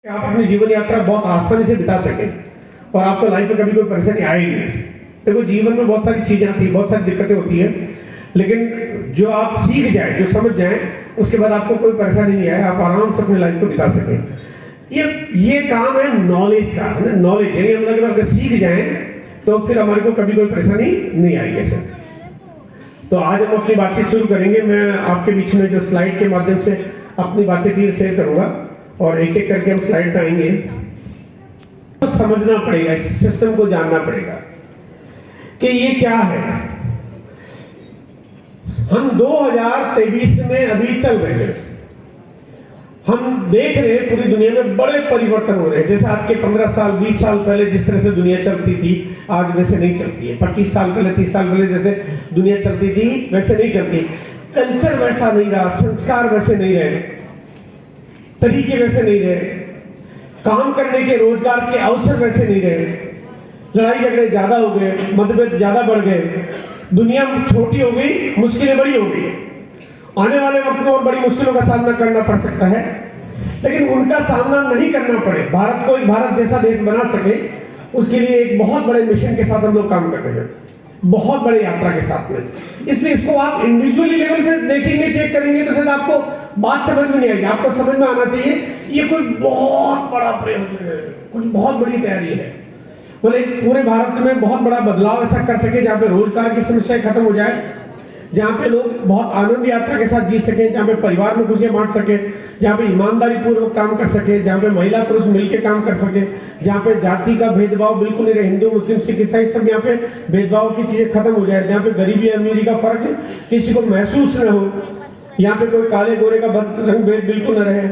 आप अपनी जीवन यात्रा बहुत आसानी से बिता सकें और आपको लाइफ में कभी कोई परेशानी आएगी नहीं। देखो जीवन में बहुत सारी चीजें आती है, बहुत सारी दिक्कतें होती है, लेकिन जो आप सीख जाए, जो समझ जाए, उसके बाद आपको कोई परेशानी नहीं आए, आप आराम से अपनी लाइफ को बिता सकें। ये काम है नॉलेज का, है ना। नॉलेज यानी हम लोग अगर सीख जाए तो फिर हमारे को कभी कोई परेशानी नहीं आएगी सर। तो आज हम अपनी बातचीत शुरू करेंगे। मैं आपके बीच में जो स्लाइड के माध्यम से अपनी बातचीत शेयर करूंगा और एक एक करके हम स्लाइड पे आएंगे। तो समझना पड़ेगा, इस सिस्टम को जानना पड़ेगा कि ये क्या है। हम 2023 में अभी चल रहे हैं, हम देख रहे हैं पूरी दुनिया में बड़े परिवर्तन हो रहे हैं। जैसे आज के 15 साल 20 साल पहले जिस तरह से दुनिया चलती थी, आज वैसे नहीं चलती है। 25 साल पहले 30 साल पहले जैसे दुनिया चलती थी वैसे नहीं चलती। कल्चर वैसा नहीं रहा, संस्कार वैसे नहीं रहे, तरीके वैसे नहीं रहे, काम करने के रोजगार के अवसर वैसे नहीं रहे, लड़ाई झगड़े ज्यादा हो गए, मतभेद ज्यादा बढ़ गए, दुनिया छोटी हो गई, मुश्किलें बड़ी हो गई। आने वाले वक्त में और बड़ी मुश्किलों का सामना करना पड़ सकता है, लेकिन उनका सामना नहीं करना पड़े, भारत को एक भारत जैसा देश बना सके, उसके लिए एक बहुत बड़े मिशन के साथ हम लोग काम कर रहे हैं, बहुत बड़ी यात्रा के साथ में। इसलिए इसको आप इंडिविजुअली लेवल पे देखेंगे, चेक करेंगे तो शायद आपको बात समझ में नहीं आएगी। आपको समझ में आना चाहिए ये कोई बहुत बड़ा प्रयोजन है, कुछ बहुत बड़ी तैयारी है, बोले पूरे भारत में बहुत बड़ा बदलाव ऐसा कर सके जहाँ पे रोजगार की समस्याएं खत्म हो जाए, जहाँ पे लोग बहुत आनंद यात्रा के साथ जी सके, जहाँ पे परिवार में खुशियां बांट सके, जहाँ पे ईमानदारी पूर्वक काम कर सके, जहाँ पे महिला पुरुष मिलकर काम कर सके, जहाँ पे जाति का भेदभाव बिल्कुल नहीं रहे, हिंदू मुस्लिम सिख ईसाई सब यहाँ पे भेदभाव की चीजें खत्म हो जाए, जहाँ पे गरीबी अमीरी का फर्क किसी को महसूस न हो, यहाँ पे कोई काले गोरे का रंग भेद बिल्कुल न रहे,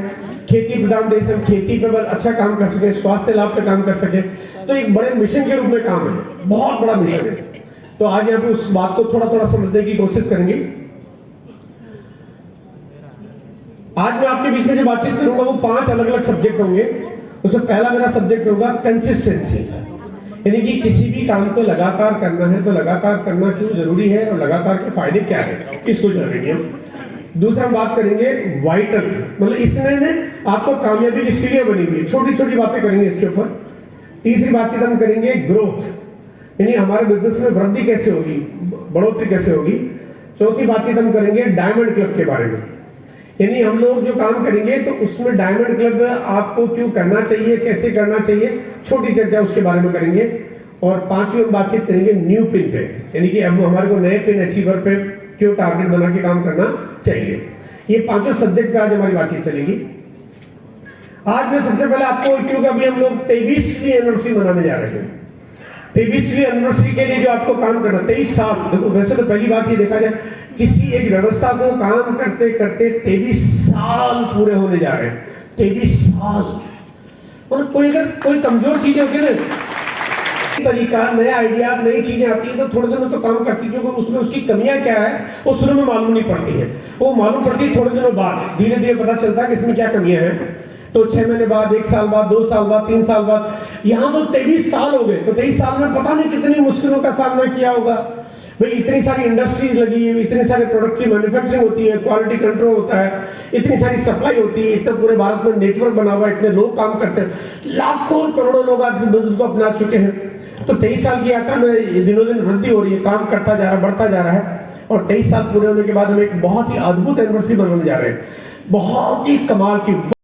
खेती प्रधान देश हम खेती पे अच्छा काम कर सके, स्वास्थ्य लाभ पे काम कर सके। तो एक बड़े मिशन के रूप में काम है, बहुत बड़ा मिशन है। तो आज यहाँ पे उस बात को थोड़ा थोड़ा समझने की कोशिश करेंगे। आज मैं आपके बीच में जो बातचीत करूंगा वो 5 अलग अलग सब्जेक्ट होंगे। उसमें पहला मेरा सब्जेक्ट होगा कंसिस्टेंसी, यानी कि किसी भी काम को लगातार करना है तो लगातार करना क्यों जरूरी है और लगातार के फायदे क्या है, इसको जानेंगे। दूसरा हम बात करेंगे वाइटल, मतलब इसमें आपको कामयाबी की सीढ़ियां बनी हुई, छोटी छोटी बातें करेंगे इसके ऊपर। तीसरी बातचीत हम करेंगे ग्रोथ, यानी हमारे बिजनेस में वृद्धि कैसे होगी, बढ़ोतरी कैसे होगी। चौथी बातचीत हम करेंगे डायमंड क्लब के बारे में, यानी हम लोग जो काम करेंगे तो उसमें डायमंड क्लब आपको क्यों करना चाहिए, कैसे करना चाहिए, छोटी चर्चा उसके बारे में करेंगे। और पांचवी हम बातचीत करेंगे न्यू पिन पे, यानी कि अब हमारे को नए पिन अचीवर पे क्यों टारगेट बना के काम करना चाहिए। ये पांचों सब्जेक्ट पे आज हमारी बातचीत चलेगी। आज मैं सबसे पहले आपको, क्योंकि अभी हम लोग 23वीं एनिवर्सरी मनाने जा रहे हैं, 23वीं एनिवर्सरी के लिए जो आपको काम करना 23 साल। देखो वैसे तो पहली बात ये देखा जाए, किसी एक व्यवस्था को काम करते करते 23 साल पूरे होने जा रहे हैं। 23 साल मतलब कोई कमजोर चीजें होती है ना, तरीका, नया आइडिया, नई चीजें आती है तो थोड़े दिनों तो काम करती है, क्योंकि उसमें उसकी कमियां क्या है वो शुरू में मालूम नहीं पड़ती है, वो मालूम पड़ती है थोड़े दिनों बाद, धीरे धीरे पता चलता है कि इसमें क्या कमियां हैं। तो 6 महीने बाद, 1 साल बाद, 2 साल बाद, 3 साल बाद, यहाँ तो 23 साल हो गए। तो 23 साल में पता नहीं कितनी मुश्किलों का सामना किया होगा भाई। इतनी सारी इंडस्ट्रीज लगी है, इतने सारे प्रोडक्ट की मैन्युफैक्चरिंग होती है, क्वालिटी कंट्रोल होता है, इतनी सारी सप्लाई होती है, इतना पूरे भारत में नेटवर्क बना हुआ है, इतने लोग काम करते हैं, लाखों करोड़ों लोग आज इस बिजनेस को अपना चुके हैं। तो 23 साल की यात्रा में दिनों दिन वृद्धि हो रही है, काम करता जा रहा है, बढ़ता जा रहा है। और 23 साल पूरे होने के बाद हम एक बहुत ही अद्भुत एनिवर्सरी मनाने जा रहे हैं, बहुत ही कमाल की।